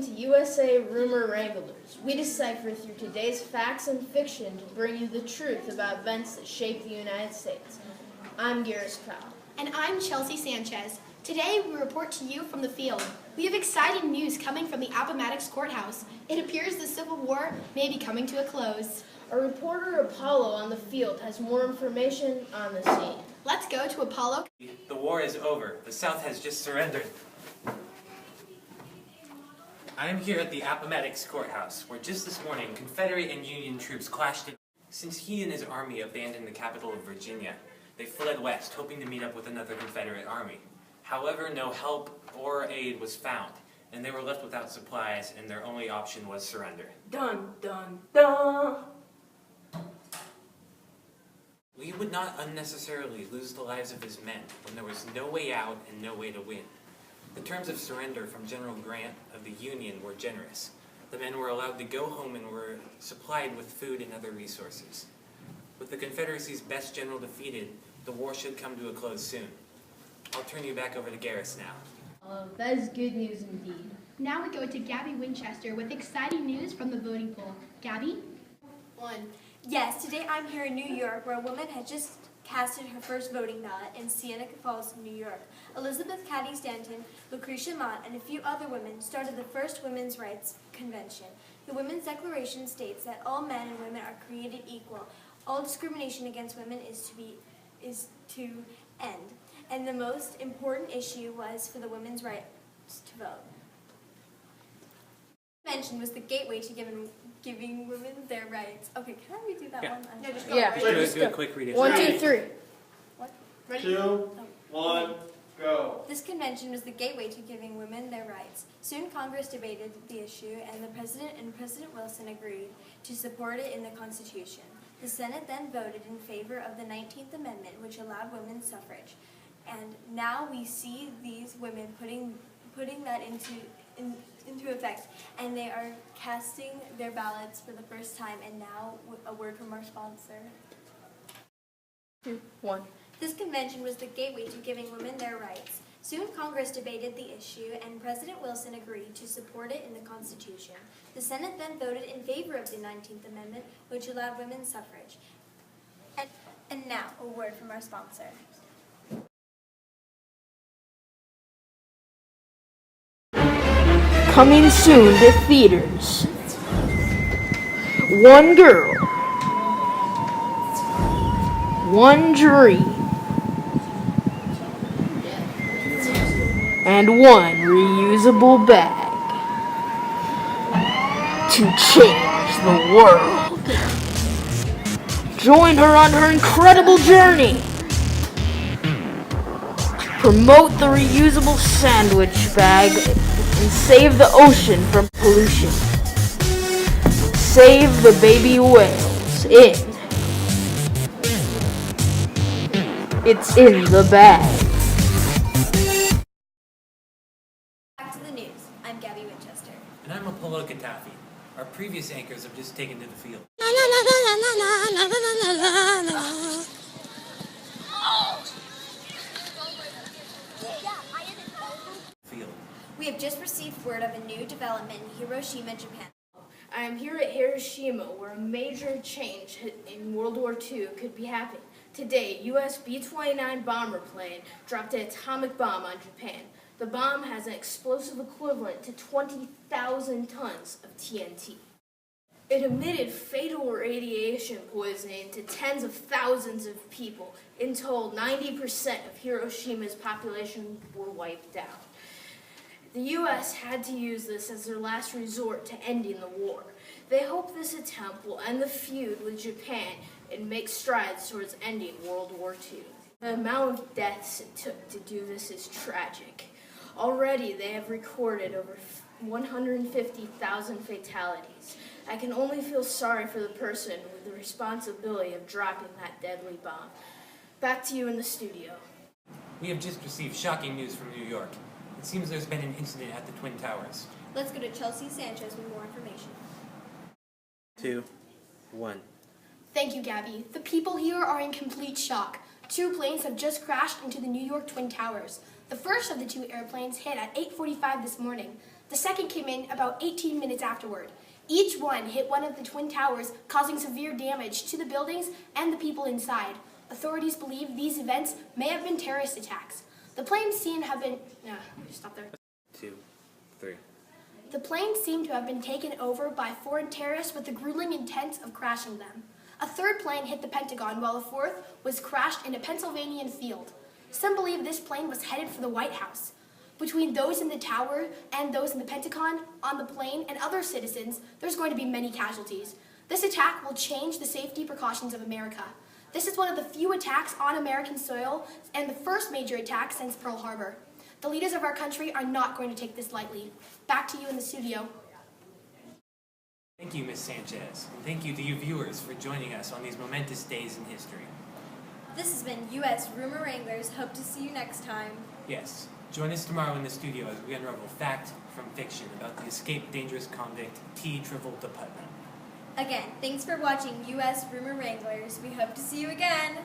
to USA Rumor Wranglers. We decipher through today's facts and fiction to bring you the truth about events that shape the United States. I'm Garris Powell. And I'm Chelsea Sanchez. Today we report to you from the field. We have exciting news coming from the Appomattox Courthouse. It appears the Civil War may be coming to a close. Our reporter Apollo on the field has more information on the scene. Let's go to Apollo. The war is over. The South has just surrendered. I am here at the Appomattox Courthouse, where just this morning Confederate and Union troops clashed. Since he and his army abandoned the capital of Virginia, they fled west, hoping to meet up with another Confederate army. However, no help or aid was found, and they were left without supplies, and their only option was surrender. Dun, dun, dun! Lee would not unnecessarily lose the lives of his men when there was no way out and no way to win. The terms of surrender from General Grant of the Union were generous. The men were allowed to go home and were supplied with food and other resources. With the Confederacy's best general defeated, the war should come to a close soon. I'll turn you back over to Garris now. That is good news indeed. Now we go to Gabby Winchester with exciting news from the voting poll. Gabby? 1. Yes, today I'm here in New York, where a woman had just casted her first voting ballot in Seneca Falls, New York. Elizabeth Cady Stanton, Lucretia Mott, and a few other women started the first women's rights convention. The Women's Declaration states that all men and women are created equal. All discrimination against women is to end. And the most important issue was for the women's rights to vote. The convention was the gateway to giving women their rights. Okay, can I redo that one? Yeah. Just do a quick reading. 1, 2, 3. What? Ready? 2, 1, go. This convention was the gateway to giving women their rights. Soon Congress debated the issue, and President Wilson agreed to support it in the Constitution. The Senate then voted in favor of the 19th Amendment, which allowed women's suffrage. And now we see these women putting that into effect, and they are casting their ballots for the first time. And now, a word from our sponsor. 2, 1. This convention was the gateway to giving women their rights. Soon Congress debated the issue, and President Wilson agreed to support it in the Constitution. The Senate then voted in favor of the 19th Amendment, which allowed women's suffrage. And now, a word from our sponsor. Coming soon to theaters. One girl. One dream. And one reusable bag. To change the world. Join her on her incredible journey. Promote the reusable sandwich bag and save the ocean from pollution. Save the baby whales It's in the bag. Back to the news. I'm Gabby Winchester. And I'm Apollo Katafi. Our previous anchors have just taken to the field. We have just received word of a new development in Hiroshima, Japan. I am here at Hiroshima, where a major change in World War II could be happening. Today, U.S. B-29 bomber plane dropped an atomic bomb on Japan. The bomb has an explosive equivalent to 20,000 tons of TNT. It emitted fatal radiation poisoning to tens of thousands of people. In total, 90% of Hiroshima's population were wiped out. The U.S. had to use this as their last resort to ending the war. They hope this attempt will end the feud with Japan and make strides towards ending World War II. The amount of deaths it took to do this is tragic. Already, they have recorded over 150,000 fatalities. I can only feel sorry for the person with the responsibility of dropping that deadly bomb. Back to you in the studio. We have just received shocking news from New York. It seems there's been an incident at the Twin Towers. Let's go to Chelsea Sanchez with more information. 2, 1. Thank you, Gabby. The people here are in complete shock. 2 planes have just crashed into the New York Twin Towers. The first of the 2 airplanes hit at 8:45 this morning. The second came in about 18 minutes afterward. Each one hit one of the twin towers, causing severe damage to the buildings and the people inside. Authorities believe these events may have been terrorist attacks. The planes seem to have been... stop there. 2, 3. The planes seem to have been taken over by foreign terrorists with the grueling intent of crashing them. A third plane hit the Pentagon, while a fourth was crashed in a Pennsylvania field. Some believe this plane was headed for the White House. Between those in the tower and those in the Pentagon, on the plane, and other citizens, there's going to be many casualties. This attack will change the safety precautions of America. This is one of the few attacks on American soil and the first major attack since Pearl Harbor. The leaders of our country are not going to take this lightly. Back to you in the studio. Thank you, Ms. Sanchez, and thank you to you viewers for joining us on these momentous days in history. This has been U.S. Rumor Wranglers. Hope to see you next time. Yes, join us tomorrow in the studio as we unravel fact from fiction about the escaped dangerous convict T. Travolta Putnam. Again, thanks for watching U.S. Rumor Wranglers. We hope to see you again.